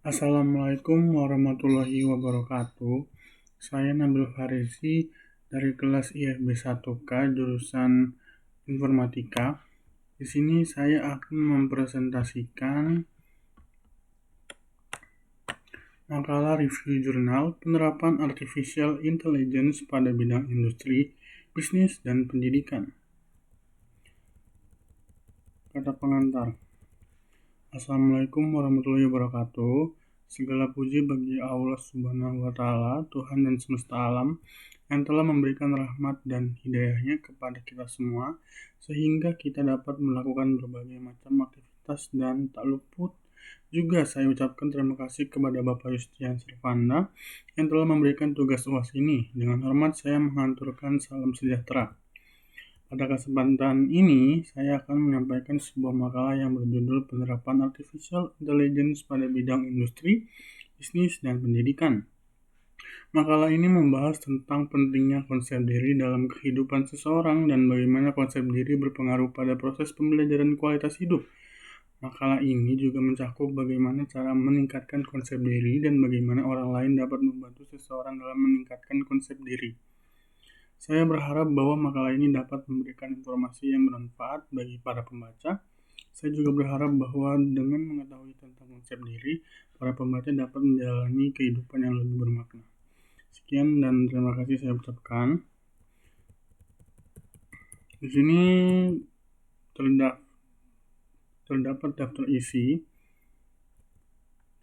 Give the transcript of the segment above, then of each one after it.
Assalamualaikum warahmatullahi wabarakatuh. Saya Nabil Farisi dari kelas IFB 1K jurusan Informatika. Di sini saya akan mempresentasikan makalah review jurnal penerapan artificial intelligence pada bidang industri, bisnis, dan pendidikan. Kata pengantar. Assalamualaikum warahmatullahi wabarakatuh. Segala puji bagi Allah Subhanahu wa Ta'ala, Tuhan dan semesta alam, yang telah memberikan rahmat dan hidayahnya kepada kita semua, sehingga kita dapat melakukan berbagai macam aktivitas dan tak luput juga saya ucapkan terima kasih kepada Bapak Yustian Servanda yang telah memberikan tugas UAS ini. Dengan hormat saya menghanturkan salam sejahtera. Pada kesempatan ini, saya akan menyampaikan sebuah makalah yang berjudul Penerapan Artificial Intelligence pada Bidang Industri, Bisnis, dan Pendidikan. Makalah ini membahas tentang pentingnya konsep diri dalam kehidupan seseorang dan bagaimana konsep diri berpengaruh pada proses pembelajaran kualitas hidup. Makalah ini juga mencakup bagaimana cara meningkatkan konsep diri dan bagaimana orang lain dapat membantu seseorang dalam meningkatkan konsep diri. Saya berharap bahwa makalah ini dapat memberikan informasi yang bermanfaat bagi para pembaca. Saya juga berharap bahwa dengan mengetahui tentang konsep diri, para pembaca dapat menjalani kehidupan yang lebih bermakna. Sekian dan terima kasih saya ucapkan. Di sini terdapat daftar isi.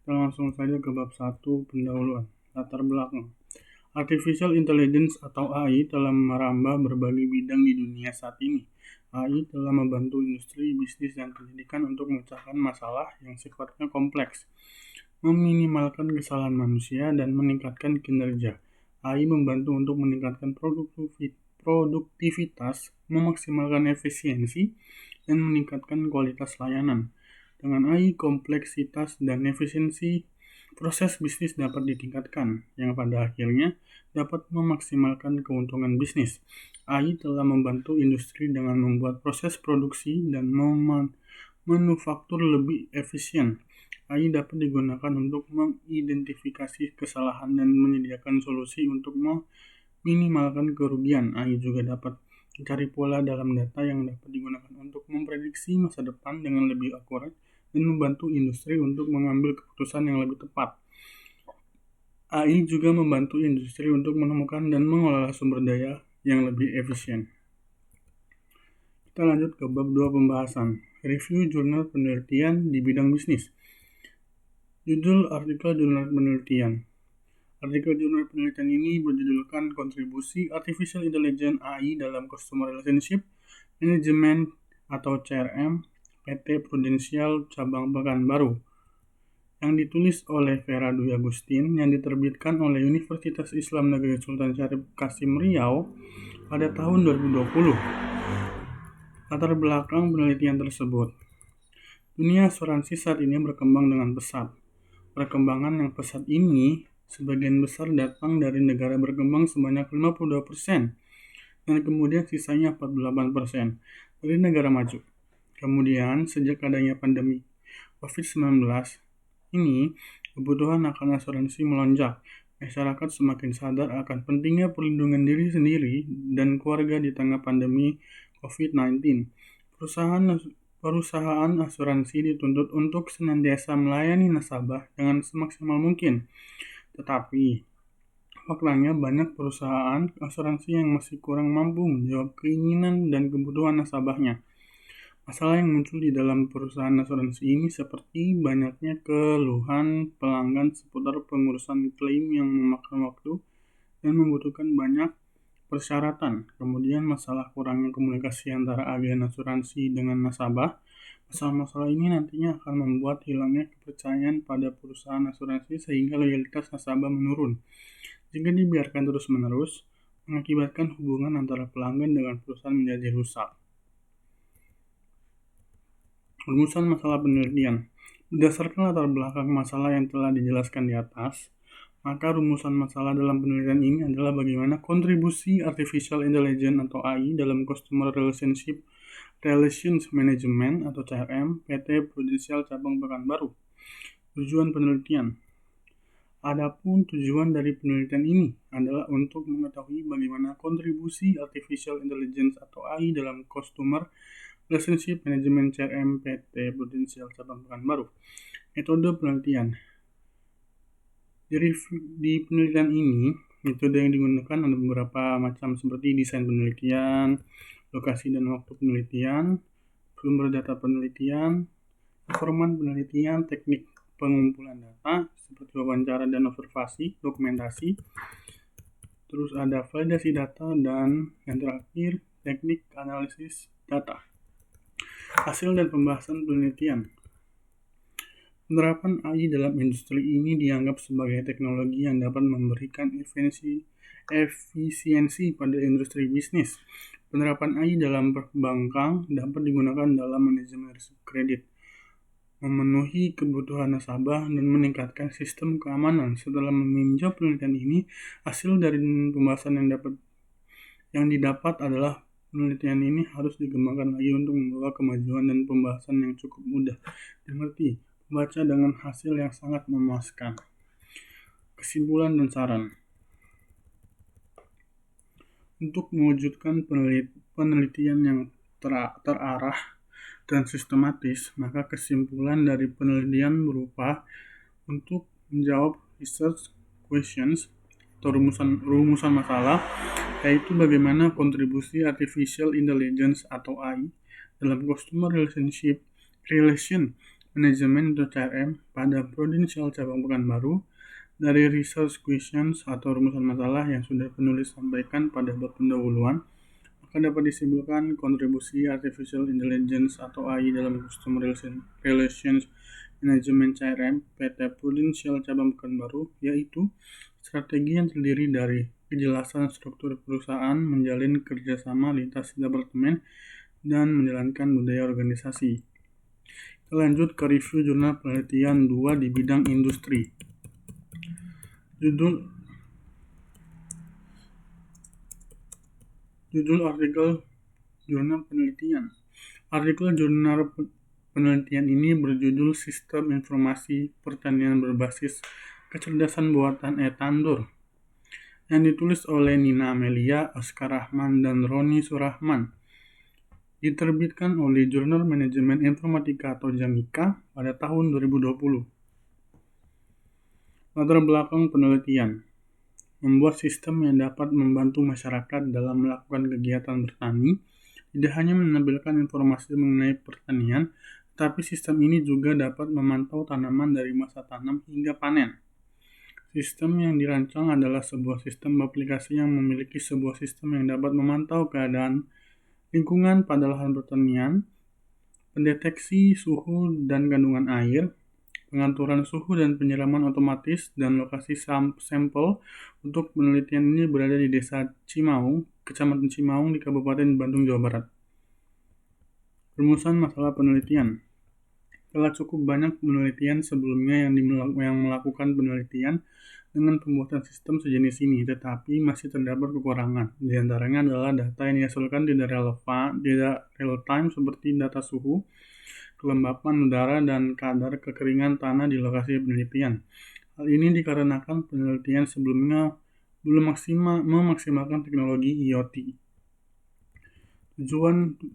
Kita langsung saja ke bab 1 pendahuluan. Latar belakang. Artificial Intelligence atau AI telah merambah berbagai bidang di dunia saat ini. AI telah membantu industri, bisnis, dan pendidikan untuk memecahkan masalah yang sifatnya kompleks, meminimalkan kesalahan manusia, dan meningkatkan kinerja. AI membantu untuk meningkatkan produktivitas, memaksimalkan efisiensi, dan meningkatkan kualitas layanan. Dengan AI, kompleksitas dan efisiensi proses bisnis dapat ditingkatkan, yang pada akhirnya dapat memaksimalkan keuntungan bisnis. AI telah membantu industri dengan membuat proses produksi dan manufaktur lebih efisien. AI dapat digunakan untuk mengidentifikasi kesalahan dan menyediakan solusi untuk meminimalkan kerugian. AI juga dapat mencari pola dalam data yang dapat digunakan untuk memprediksi masa depan dengan lebih akurat dan membantu industri untuk mengambil keputusan yang lebih tepat. AI juga membantu industri untuk menemukan dan mengelola sumber daya yang lebih efisien. Kita lanjut ke bab 2 pembahasan. Review jurnal penelitian di bidang bisnis. Judul artikel jurnal penelitian. Artikel jurnal penelitian ini berjudulkan Kontribusi Artificial Intelligence AI dalam Customer Relationship Management atau CRM PT Prudensial Cabang Pekanbaru, yang ditulis oleh Vera Dwi Agustin, yang diterbitkan oleh Universitas Islam Negeri Sultan Syarif Kasim Riau pada tahun 2020. Latar belakang penelitian tersebut. Dunia asuransi saat ini berkembang dengan pesat. Perkembangan yang pesat ini sebagian besar datang dari negara berkembang sebanyak 52%, dan kemudian sisanya 48% dari negara maju. Kemudian, sejak adanya pandemi COVID-19 ini, kebutuhan akan asuransi melonjak. Masyarakat semakin sadar akan pentingnya perlindungan diri sendiri dan keluarga di tengah pandemi COVID-19. Perusahaan asuransi dituntut untuk senantiasa melayani nasabah dengan semaksimal mungkin. Tetapi, faktanya banyak perusahaan asuransi yang masih kurang mampu menjawab keinginan dan kebutuhan nasabahnya. Masalah yang muncul di dalam perusahaan asuransi ini seperti banyaknya keluhan pelanggan seputar pengurusan klaim yang memakan waktu dan membutuhkan banyak persyaratan. Kemudian masalah kurangnya komunikasi antara agen asuransi dengan nasabah. Masalah-masalah ini nantinya akan membuat hilangnya kepercayaan pada perusahaan asuransi sehingga loyalitas nasabah menurun. Jika dibiarkan terus-menerus, mengakibatkan hubungan antara pelanggan dengan perusahaan menjadi rusak. Rumusan masalah penelitian. Berdasarkan latar belakang masalah yang telah dijelaskan di atas, maka rumusan masalah dalam penelitian ini adalah bagaimana kontribusi Artificial Intelligence atau AI dalam Customer Relations Management atau CRM PT Prudensial Cabang Pekanbaru. Tujuan penelitian. Adapun tujuan dari penelitian ini adalah untuk mengetahui bagaimana kontribusi artificial intelligence atau AI dalam customer relationship management CRM PT Prudential Cabang Pekanbaru. Metode penelitian. Di penelitian ini, metode yang digunakan ada beberapa macam seperti desain penelitian, lokasi dan waktu penelitian, sumber data penelitian, format penelitian, teknik pengumpulan data seperti wawancara dan observasi, dokumentasi, terus ada validasi data, dan yang terakhir teknik analisis data. Hasil dan pembahasan penelitian. Penerapan AI dalam industri ini dianggap sebagai teknologi yang dapat memberikan efisiensi pada industri bisnis. Penerapan AI dalam perbankan dapat digunakan dalam manajemen risiko kredit, memenuhi kebutuhan nasabah, dan meningkatkan sistem keamanan. Setelah meninjau penelitian ini, hasil dari pembahasan yang didapat adalah penelitian ini harus dikembangkan lagi untuk membawa kemajuan dan pembahasan yang cukup mudah dimengerti, membaca dengan hasil yang sangat memuaskan. Kesimpulan dan saran. Untuk mewujudkan penelitian yang terarah dan sistematis, maka kesimpulan dari penelitian berupa untuk menjawab research questions atau rumusan masalah, yaitu bagaimana kontribusi artificial intelligence atau AI dalam customer relation management atau CRM pada Prudential Cabang Pekanbaru. Dari research questions atau rumusan masalah yang sudah penulis sampaikan pada bab pendahuluan, maka dapat disimpulkan kontribusi artificial intelligence atau AI dalam customer relations management CRM PT Prudential Cabang Pekanbaru, yaitu strategi yang terdiri dari kejelasan struktur perusahaan, menjalin kerjasama lintas departemen, dan menjalankan budaya organisasi. Kita lanjut ke review jurnal penelitian 2 di bidang industri. Judul artikel jurnal penelitian. Artikel jurnal penelitian ini berjudul Sistem Informasi Pertanian Berbasis Kecerdasan Buatan Tandur, yang ditulis oleh Nina Amelia, Oscar Rahman, dan Roni Surahman. Diterbitkan oleh Jurnal Manajemen Informatika atau JAMIKA pada tahun 2020. Latar belakang penelitian. Membuat sistem yang dapat membantu masyarakat dalam melakukan kegiatan bertani, tidak hanya menampilkan informasi mengenai pertanian, tetapi sistem ini juga dapat memantau tanaman dari masa tanam hingga panen. Sistem yang dirancang adalah sebuah sistem aplikasi yang memiliki sebuah sistem yang dapat memantau keadaan lingkungan pada lahan pertanian, pendeteksi suhu dan kandungan air, pengaturan suhu dan penyiraman otomatis, dan lokasi sampel untuk penelitian ini berada di Desa Cimaung, Kecamatan Cimaung di Kabupaten Bandung, Jawa Barat. Rumusan masalah penelitian. Telah cukup banyak penelitian sebelumnya yang melakukan penelitian dengan pembuatan sistem sejenis ini, tetapi masih terdapat kekurangan. Di antaranya adalah data yang dihasilkan tidak real time seperti data suhu, kelembapan udara, dan kadar kekeringan tanah di lokasi penelitian. Hal ini dikarenakan penelitian sebelumnya belum memaksimalkan teknologi IoT.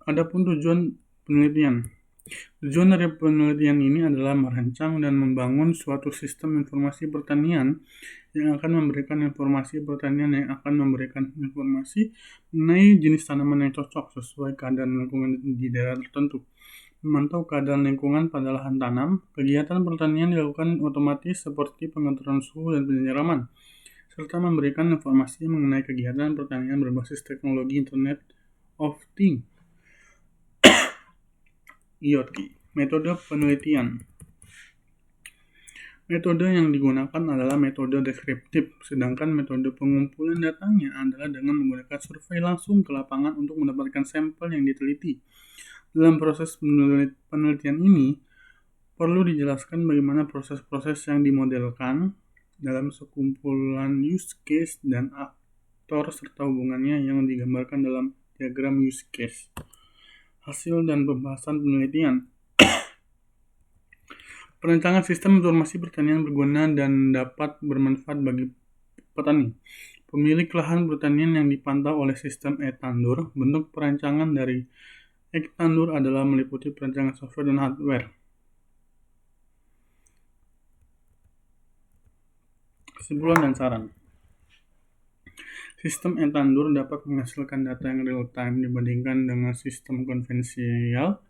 Adapun tujuan penelitian. Tujuan dari penelitian ini adalah merancang dan membangun suatu sistem informasi pertanian yang akan memberikan informasi pertanian yang akan memberikan informasi mengenai jenis tanaman yang cocok sesuai keadaan lingkungan di daerah tertentu. Memantau keadaan lingkungan pada lahan tanam, kegiatan pertanian dilakukan otomatis seperti pengaturan suhu dan penyiraman, serta memberikan informasi mengenai kegiatan pertanian berbasis teknologi Internet of Things IoT. Metode penelitian. Metode yang digunakan adalah metode deskriptif, sedangkan metode pengumpulan datanya adalah dengan menggunakan survei langsung ke lapangan untuk mendapatkan sampel yang diteliti. Dalam proses penelitian ini, perlu dijelaskan bagaimana proses-proses yang dimodelkan dalam sekumpulan use case dan aktor serta hubungannya yang digambarkan dalam diagram use case. Hasil dan pembahasan penelitian. Perancangan sistem informasi pertanian berguna dan dapat bermanfaat bagi petani. Pemilik lahan pertanian yang dipantau oleh sistem e-tandur. Bentuk perancangan dari e-tandur adalah meliputi perancangan software dan hardware. Kesimpulan dan saran. Sistem e-tandur dapat menghasilkan data yang real-time dibandingkan dengan sistem konvensional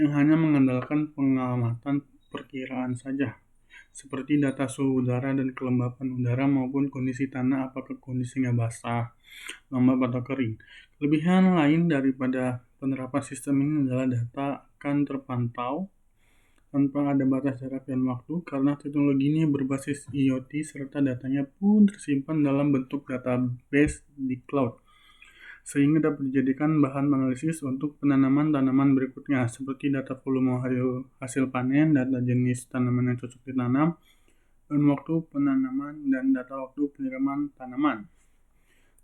yang hanya mengandalkan pengamatan perkiraan saja, seperti data suhu udara dan kelembapan udara maupun kondisi tanah apakah kondisinya basah, lembab atau kering. Kelebihan lain daripada penerapan sistem ini adalah data akan terpantau tanpa ada batas jarak dan waktu karena teknologinya berbasis IoT serta datanya pun tersimpan dalam bentuk database di cloud, sehingga dapat dijadikan bahan analisis untuk penanaman tanaman berikutnya seperti data volume hasil panen, data jenis tanaman yang cocok ditanam, dan waktu penanaman dan data waktu penyiraman tanaman.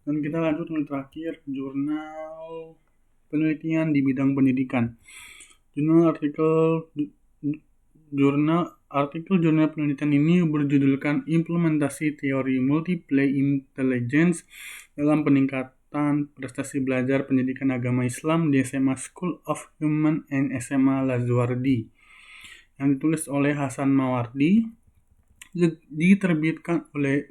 Dan kita lanjut yang terakhir, jurnal penelitian di bidang pendidikan. Jurnal penelitian ini berjudulkan Implementasi Teori Multiple Intelligence dalam Peningkatan Prestasi Belajar Pendidikan Agama Islam di SMA School of Human and SMA Lazuardi, yang ditulis oleh Hasan Mawardi, diterbitkan oleh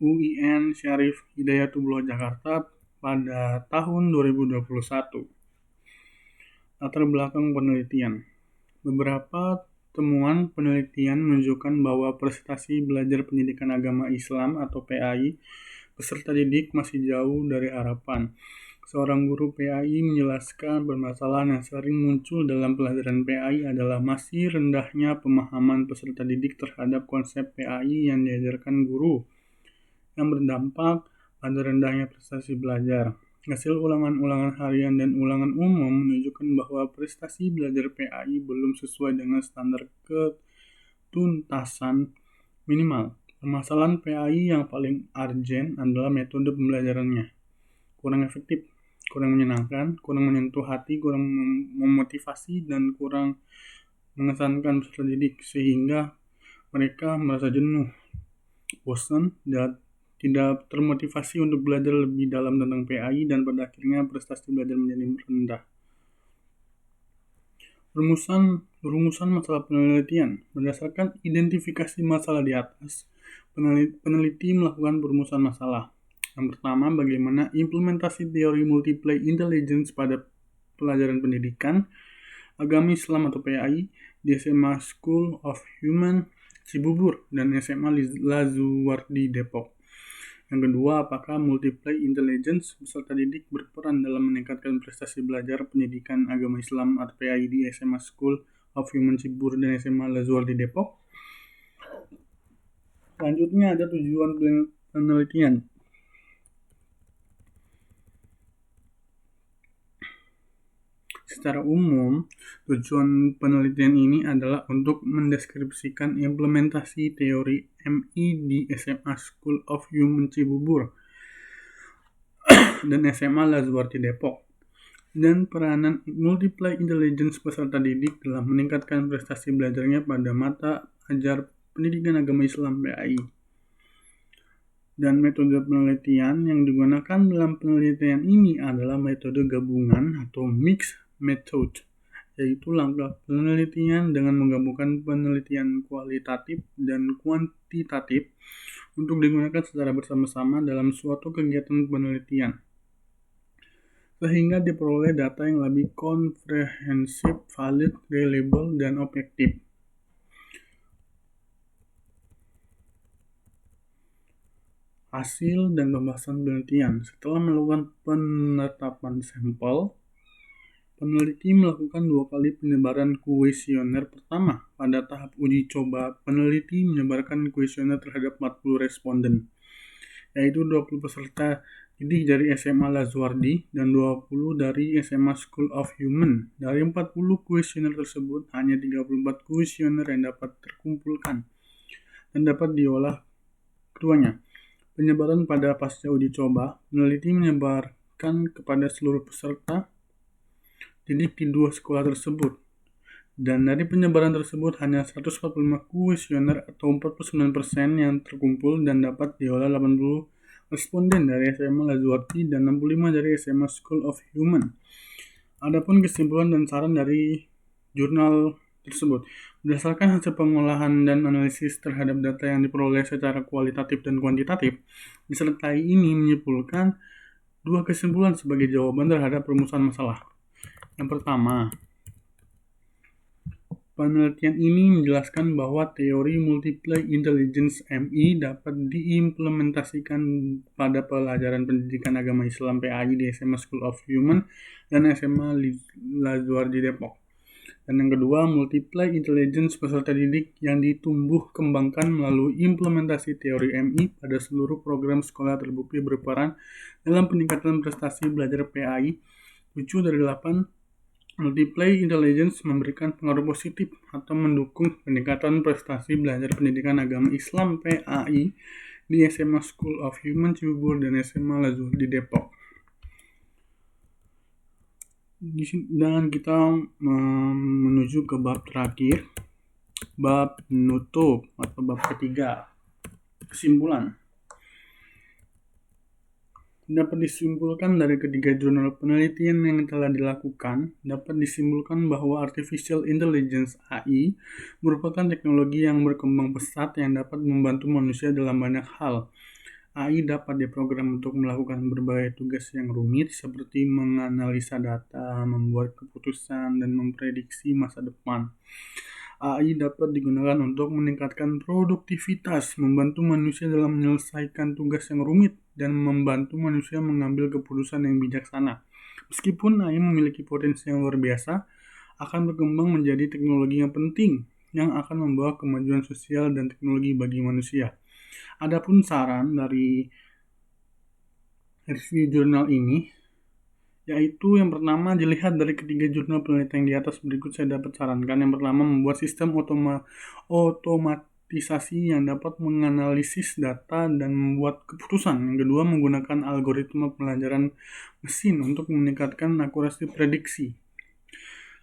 UIN Syarif Hidayatullah Jakarta pada tahun 2021. Latar belakang penelitian. Beberapa temuan penelitian menunjukkan bahwa prestasi belajar pendidikan agama Islam atau PAI peserta didik masih jauh dari harapan. Seorang guru PAI menjelaskan permasalahan yang sering muncul dalam pelajaran PAI adalah masih rendahnya pemahaman peserta didik terhadap konsep PAI yang diajarkan guru, yang berdampak pada rendahnya prestasi belajar. Hasil ulangan-ulangan harian dan ulangan umum menunjukkan bahwa prestasi belajar PAI belum sesuai dengan standar ketuntasan minimal. Permasalahan PAI yang paling urgent adalah metode pembelajarannya. Kurang efektif, kurang menyenangkan, kurang menyentuh hati, kurang memotivasi, dan kurang mengesankan peserta didik sehingga mereka merasa jenuh, bosan, dan tidak termotivasi untuk belajar lebih dalam tentang PAI dan pada akhirnya prestasi belajar menjadi rendah. Rumusan masalah penelitian. Berdasarkan identifikasi masalah di atas, peneliti melakukan perumusan masalah. Yang pertama, bagaimana implementasi teori multiple intelligence pada pelajaran pendidikan agama Islam atau PAI di SMA School of Human Cibubur dan SMA Lazuardi Depok. Yang kedua, apakah multiple intelligence peserta didik berperan dalam meningkatkan prestasi belajar pendidikan agama Islam atau PAI di SMA School of Human Cibubur dan SMA Lazuardi Depok? Selanjutnya ada tujuan penelitian. Secara umum, tujuan penelitian ini adalah untuk mendeskripsikan implementasi teori MI di SMA School of Human Cibubur dan SMA Lazuardi Depok, dan peranan multiple intelligence peserta didik dalam meningkatkan prestasi belajarnya pada mata ajar pendidikan agama Islam PAI. Dan metode penelitian yang digunakan dalam penelitian ini adalah metode gabungan atau mixed method, yaitu langkah penelitian dengan menggabungkan penelitian kualitatif dan kuantitatif untuk digunakan secara bersama-sama dalam suatu kegiatan penelitian, sehingga diperoleh data yang lebih komprehensif, valid, reliable, dan objektif. Hasil dan pembahasan penelitian. Setelah melakukan penetapan sampel, peneliti melakukan 2 kali penyebaran kuesioner. Pertama, pada tahap uji coba, peneliti menyebarkan kuesioner terhadap 40 responden, yaitu 20 peserta didik dari SMA Lazuardi dan 20 dari SMA School of Human. Dari 40 kuesioner tersebut, hanya 34 kuesioner yang dapat terkumpulkan dan dapat diolah keduanya. Penyebaran pada pasca uji coba, peneliti menyebarkan kepada seluruh peserta didik di dua sekolah tersebut. Dan dari penyebaran tersebut hanya 145 kuesioner atau 49% yang terkumpul dan dapat diolah 80 responden dari SMA Lazuarti dan 65 dari SMA School of Human. Adapun kesimpulan dan saran dari jurnal tersebut, berdasarkan hasil pengolahan dan analisis terhadap data yang diperoleh secara kualitatif dan kuantitatif, disertai ini menyimpulkan dua kesimpulan sebagai jawaban terhadap perumusan masalah. Yang pertama, penelitian ini menjelaskan bahwa teori multiple intelligence MI dapat diimplementasikan pada pelajaran pendidikan agama Islam PAI di SMA School of Human dan SMA Lazuardi Depok. Dan yang kedua, multiple intelligence peserta didik yang ditumbuh kembangkan melalui implementasi teori MI pada seluruh program sekolah terbukti berperan dalam peningkatan prestasi belajar PAI. 7 dari 8 multiple intelligence memberikan pengaruh positif atau mendukung peningkatan prestasi belajar pendidikan agama Islam PAI di SMA School of Human Cibubur dan SMA Lazuardi Depok. Dan kita menuju ke bab terakhir, bab penutup atau bab ketiga, kesimpulan. Dapat disimpulkan dari ketiga jurnal penelitian yang telah dilakukan, dapat disimpulkan bahwa Artificial Intelligence AI merupakan teknologi yang berkembang pesat yang dapat membantu manusia dalam banyak hal. AI dapat diprogram untuk melakukan berbagai tugas yang rumit seperti menganalisa data, membuat keputusan, dan memprediksi masa depan. AI dapat digunakan untuk meningkatkan produktivitas, membantu manusia dalam menyelesaikan tugas yang rumit, dan membantu manusia mengambil keputusan yang bijaksana. Meskipun AI memiliki potensi yang luar biasa, akan berkembang menjadi teknologi yang penting yang akan membawa kemajuan sosial dan teknologi bagi manusia. Adapun saran dari review jurnal ini, yaitu yang pertama dilihat dari ketiga jurnal penelitian yang di atas berikut saya dapat sarankan. Yang pertama, membuat sistem otomatisasi yang dapat menganalisis data dan membuat keputusan. Yang kedua, menggunakan algoritma pelajaran mesin untuk meningkatkan akurasi prediksi.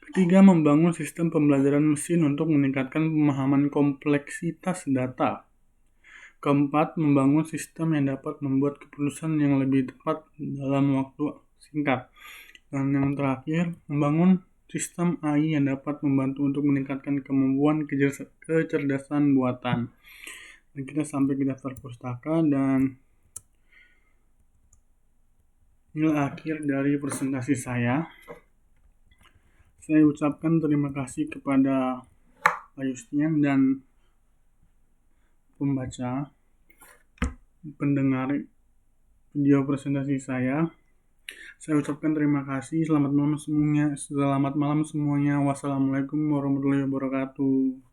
Ketiga, membangun sistem pembelajaran mesin untuk meningkatkan pemahaman kompleksitas data. Keempat, membangun sistem yang dapat membuat keputusan yang lebih tepat dalam waktu singkat. Dan yang terakhir, membangun sistem AI yang dapat membantu untuk meningkatkan kemampuan kecerdasan buatan. Dan kita sampai ke daftar pustaka, dan inilah akhir dari presentasi saya. Saya ucapkan terima kasih kepada Pak Yustian dan pembaca, pendengar video presentasi saya. Saya ucapkan terima kasih. Selamat malam semuanya. Wassalamualaikum warahmatullahi wabarakatuh.